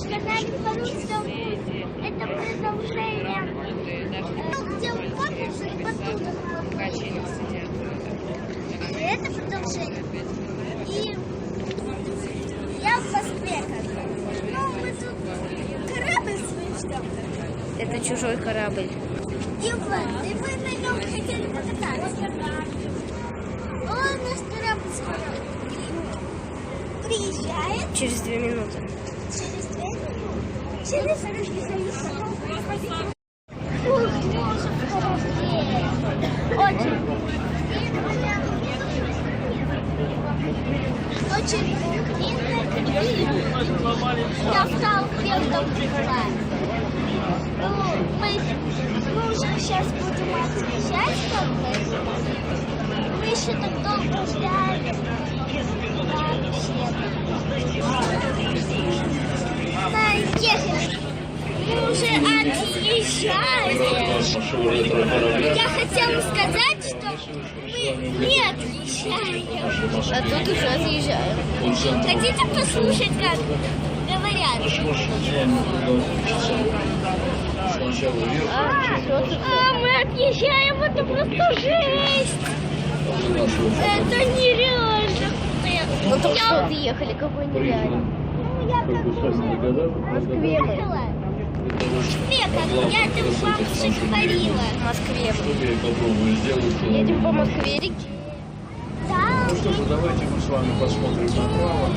канале по-русскому. Это продолжение. Где помнишь, оттуда. Это продолжение. И я в Москве. Ну, мы тут корабль свой ждем. Это чужой корабль. И мы на нем хотели покататься. Он наш корабль скоро приезжает. Через 2 минуты. Через 2 минуты. Через 2 минуты. Ух, боже, в корабле. Очень. Очень длинная кабина. Я встал первым читать. Мы уже сейчас будем отъезжать как-то. Мы еще так долго ждали. Поехали. Мы уже отъезжаем. Я хотела сказать, что мы не отъезжаем. А тут уже отъезжаем. Хотите послушать, как говорят? Мы отъезжаем, это просто жесть. Это нереально. Ну только что отъехали, какой нереально. Ну, я как бы уже В Москве мы. я это вам уже говорила. В Москве мы. Едем по Москве-реке. Да. Ну что же, давайте мы с вами посмотрим направо.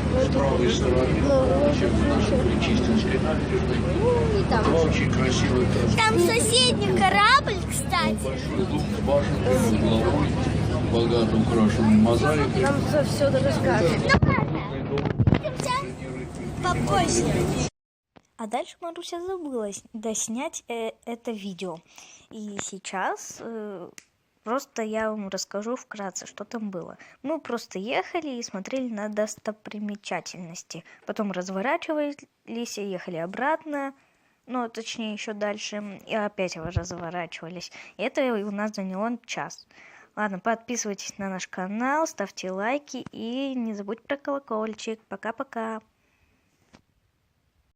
С правой стороны, нашей Причистинской набережной. Два очень красивых Там соседний корабль, кстати. большой дом с башенкой, угловой, богато украшенный мозаикой. Нам все расскажут. Ну ладно, увидимся попозже. А дальше Маруся забыла доснять это видео. И сейчас просто я вам расскажу вкратце, что там было. Мы просто ехали и смотрели на достопримечательности. Потом разворачивались и ехали обратно. Ну, точнее, еще дальше. И опять разворачивались. И это у нас заняло час. Ладно, подписывайтесь на наш канал, ставьте лайки и не забудьте про колокольчик. Пока-пока.